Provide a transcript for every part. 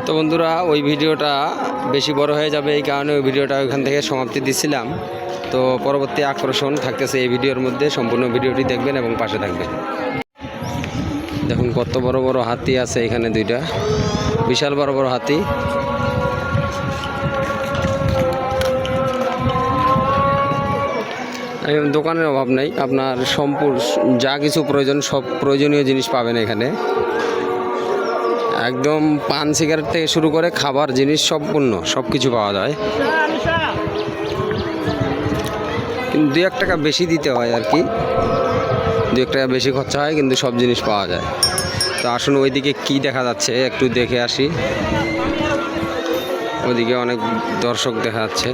তো বন্ধুরা ওই ভিডিওটা বেশি বড় হয়ে যাবে, এই কারণে ওই ভিডিওটা ওইখান থেকে সমাপ্তি দিচ্ছিলাম। তো পরবর্তী আকর্ষণ থাকতেছে এই ভিডিওর মধ্যে, সম্পূর্ণ ভিডিওটি দেখবেন এবং পাশে থাকবেন। দেখুন কত বড় বড় হাতি আছে এখানে, দুইটা বিশাল বড় বড় হাতি। দোকানের অভাব নেই, আপনার সম্পূর্ণ যা কিছু প্রয়োজন সব প্রয়োজনীয় জিনিস পাবেন এখানে। একদম পান সিগারেট থেকে শুরু করে খাবার জিনিস সম্পূর্ণ সব কিছু পাওয়া যায়। কিন্তু 2-1 টাকা বেশি দিতে হয় আর কি, 2-1 টাকা বেশি খরচা হয়, কিন্তু সব জিনিস পাওয়া যায়। তো আসুন ওইদিকে কি দেখা যাচ্ছে একটু দেখে আসি। ওইদিকে অনেক দর্শক দেখা যাচ্ছে।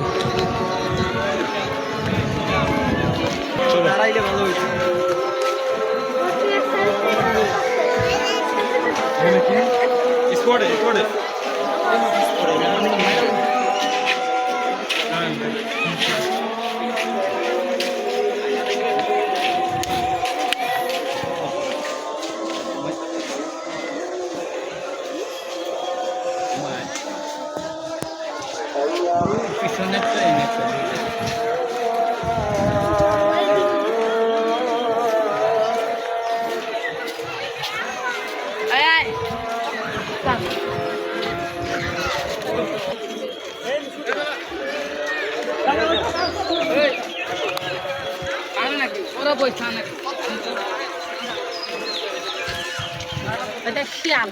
এটা শিয়াল।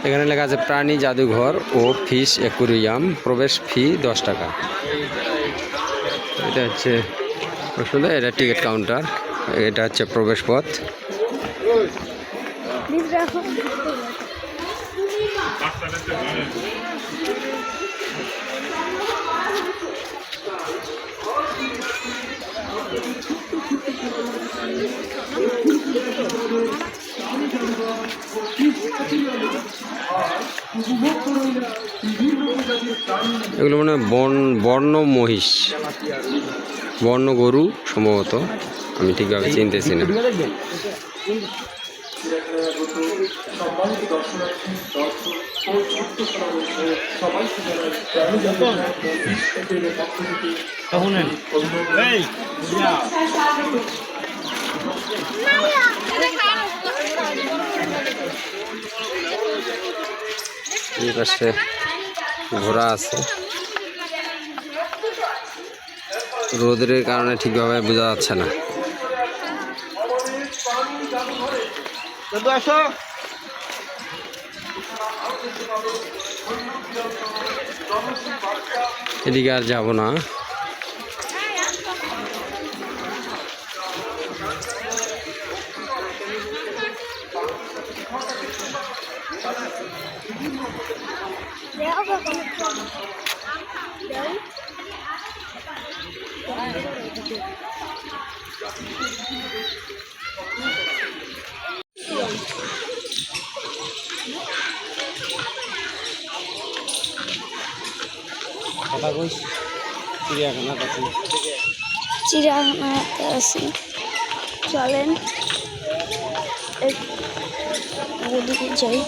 এখানে লেখা আছে প্রাণী জাদুঘর ও ফিশ অ্যাকুরিয়াম, প্রবেশ ফি 10 টাকা। এটা হচ্ছে আসলে এটা টিকিট কাউন্টার, এটা হচ্ছে প্রবেশ পথ। এগুলো মানে বর্ণ মহিষ, বর্ণ গরু সম্ভবত, আমি ঠিকভাবে চিনতেছি না। এই পাশে ঘোড়া আছে, রোদের কারণে ঠিকভাবে বোঝা যাচ্ছে না। এদিকে আর যাব না। চিড়িয়াখানাতে আছি, চলেন ওদিকে যাই।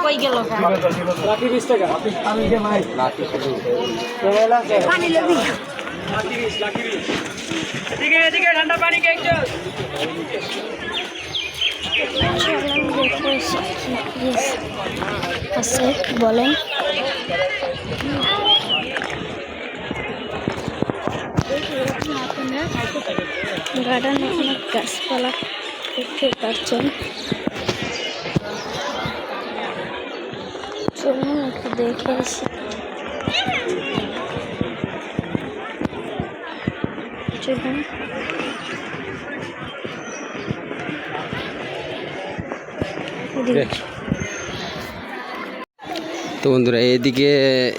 কই গেল লাকি 20 টাকা আমি দে ভাই লাকি পানি লবি লাকি 20 এদিকে এদিকে ঠান্ডা পানি কেক চল চলেন দেখো আছে বলেন। গার্ডেনে অনেক গাছপালা দেখতে পাচ্ছেন। চলুন একটু দেখে আসি। চলুন তো বন্ধুরা এইদিকে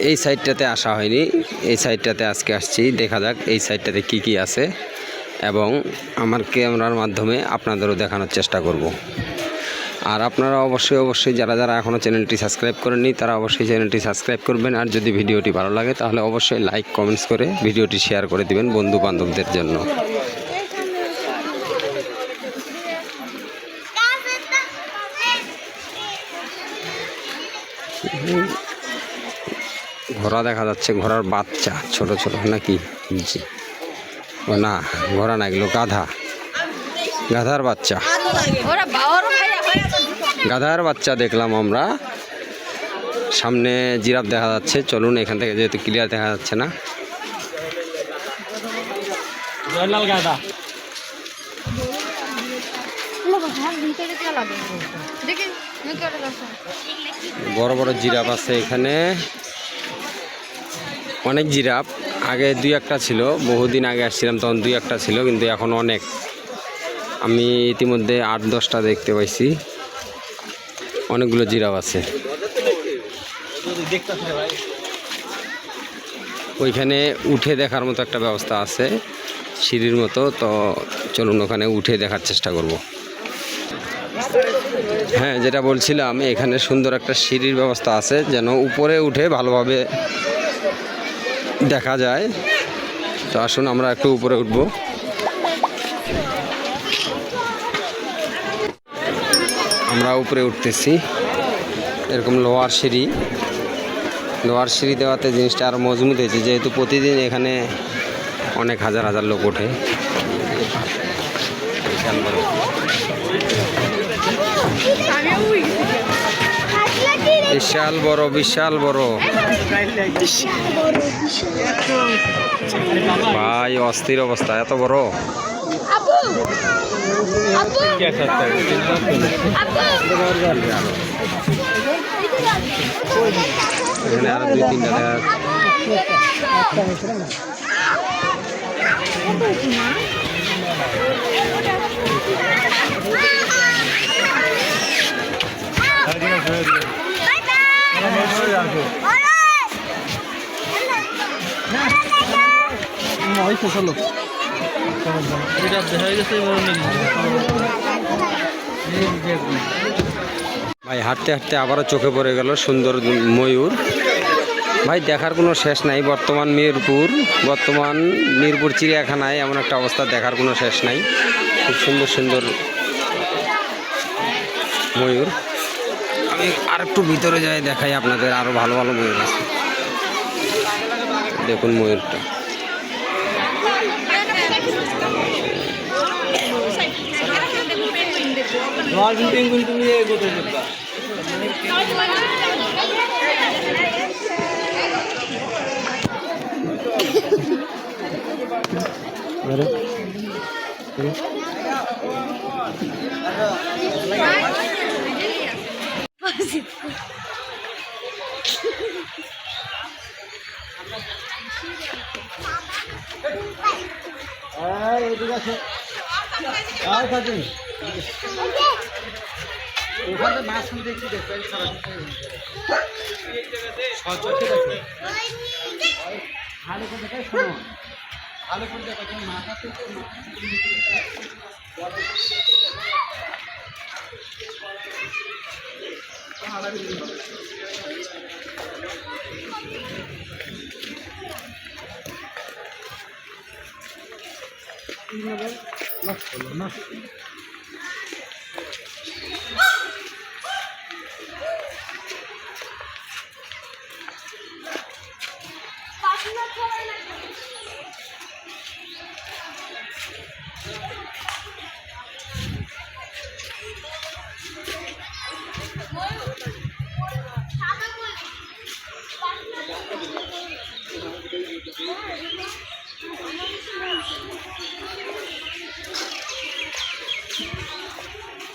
এই সাইডটাতে আসা হয়নি, এই সাইডটাতে আজকে আসছি। দেখা যাক এই সাইডটাতে কি কি আছে এবং আমার ক্যামেরার মাধ্যমে আপনাদেরও দেখানোর চেষ্টা করব। আর আপনারা অবশ্যই যারা যারা এখনও চ্যানেলটি সাবস্ক্রাইব করেননি তারা অবশ্যই চ্যানেলটি সাবস্ক্রাইব করবেন। আর যদি ভিডিওটি ভালো লাগে তাহলে অবশ্যই লাইক কমেন্টস করে ভিডিওটি শেয়ার করে দিবেন বন্ধু বান্ধবদের জন্য। ঘোড়া দেখা যাচ্ছে, ঘোড়ার বাচ্চা ছোট ছোট নাকি, না ঘোড়া না, এগুলো গাধা, গাধার বাচ্চা, গাধার বাচ্চা দেখলাম আমরা। সামনে জিরাফ দেখা যাচ্ছে। চলুন এখান থেকে, যেহেতু ক্লিয়ার দেখা যাচ্ছে না। বড় বড় জিরাফ আছে এখানে, অনেক জিরাফ। আগে দুই একটা ছিল, বহুদিন আগে আসছিলাম তখন দুই একটা ছিল, কিন্তু এখন অনেক। আমি ইতিমধ্যে 8-10টা দেখতে পাইছি। অনেকগুলো জিরাফ আছে ওইখানে। উঠে দেখার মতো একটা ব্যবস্থা আছে, সিঁড়ির মতো। তো চলুন ওখানে উঠে দেখার চেষ্টা করব। হ্যাঁ, যেটা বলছিলাম, এখানে সুন্দর একটা সিঁড়ির ব্যবস্থা আছে, যেন উপরে উঠে ভালোভাবে দেখা যায়। তো আসুন আমরা একটু উপরে উঠব। আমরা উপরে উঠতেছি। এরকম লোহার সিঁড়ি দেওয়াতে জিনিসটা আরও মজবুত হয়েছে, যেহেতু প্রতিদিন এখানে অনেক হাজার হাজার লোক ওঠে। বিশাল বড়, বিশাল বড় ভাই, অস্থির অবস্থা, এত বড়। এখানে আরো 2-3টা দেখা ভাই, হাঁটতে হাঁটতে আবারও চোখে পড়ে গেল সুন্দর ময়ূর। ভাই, দেখার কোনো শেষ নাই। বর্তমান মিরপুর চিড়িয়াখানায় এমন একটা অবস্থা, দেখার কোনো শেষ নাই। খুব সুন্দর সুন্দর ময়ূর। আমি আর একটু ভিতরে যাই, দেখাই আপনাদের। আরও ভালো ভালো ময়ূর আছে, দেখুন ময়ূরটা।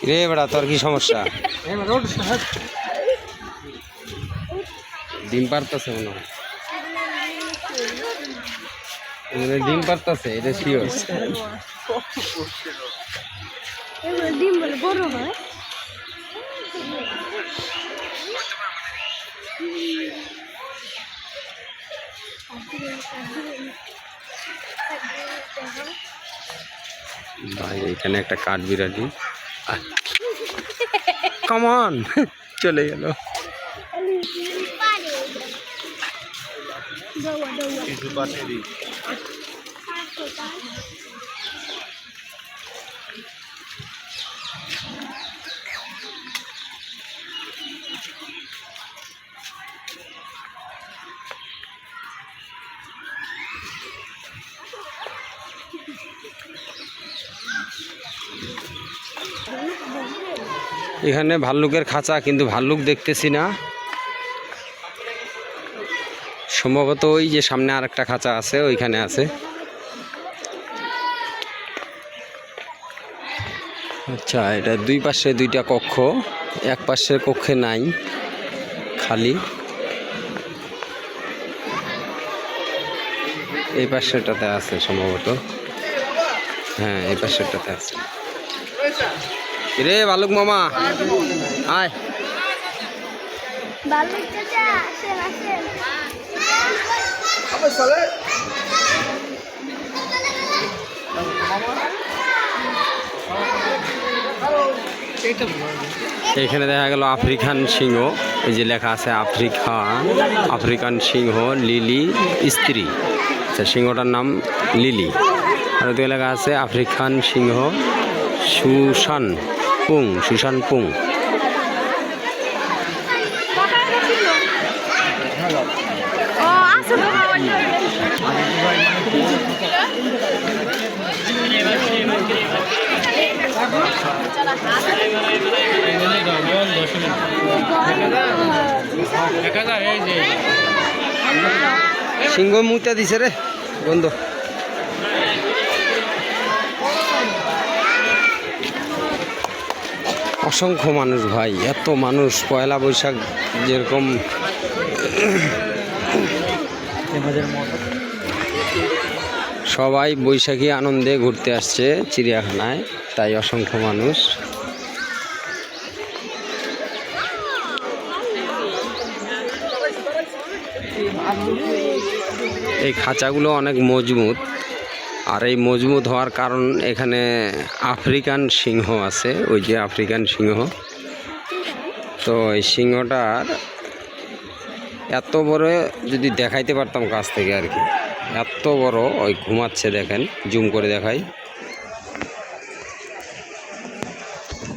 রে বেড়া, তোর কি সমস্যা? ডিম পারতেছে মনে হয়, ডিম পারতেছে, এটা শিওর। ডিম বলে বড় হয়। ভাই এখানে একটা কাঠ বিড়ালি, কামান চলে গেল। এখানে ভাল্লুকের খাঁচা, কিন্তু ভাল্লুক দেখতেছি না। সম্ভবত ওই যে সামনে আর একটা খাঁচা আছে, ওইখানে আছে। আচ্ছা, এটা দুই পাশে দুইটা কক্ষ, এক পাশের কক্ষে নাই, খালি। এই পাশেরটাতে আছে সম্ভবত, হ্যাঁ এই পাশেরটাতে আছে। রে ভালুক মামা, আয়। ভালো চাচা, আসেন আসেন। এখানে দেখা গেল আফ্রিকান সিংহ, এই যে লেখা আছে আফ্রিকান সিংহ লিলি স্ত্রী। আচ্ছা, সিংহটার নাম লিলি। আর ওদিকে লেখা আছে আফ্রিকান সিংহ সুসান পুং। সিংহ মুতা দিছে রে বন্ধু। অসংখ্য মানুষ ভাই, এত মানুষ। পয়লা বৈশাখ যেরকম সবাই বৈশাখী আনন্দে ঘুরতে আসছে চিড়িয়াখানায়, তাই অসংখ্য মানুষ। এই খাঁচাগুলো অনেক মজবুত, আর এই মজবুত হওয়ার কারণ এখানে আফ্রিকান সিংহ আছে, ওই যে আফ্রিকান সিংহ। তো এই সিংহটার এত বড়, যদি দেখাইতে পারতাম কাছ থেকে আর কি, এত বড়। ওই ঘুমাচ্ছে, দেখেন, জুম করে দেখাই।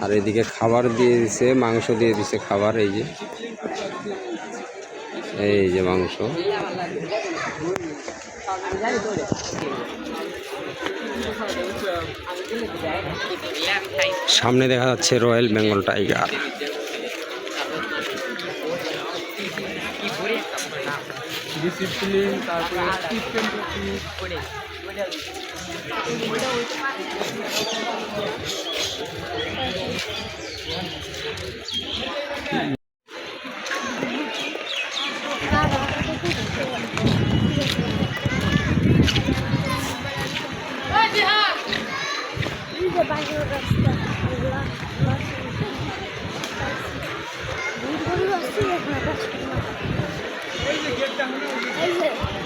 আর এদিকে খাবার দিয়ে দিছে, মাংস দিয়ে দিছে খাবার। এই যে মাংস। সামনে দেখা যাচ্ছে রয়্যাল বেঙ্গল টাইগার। রাস্তা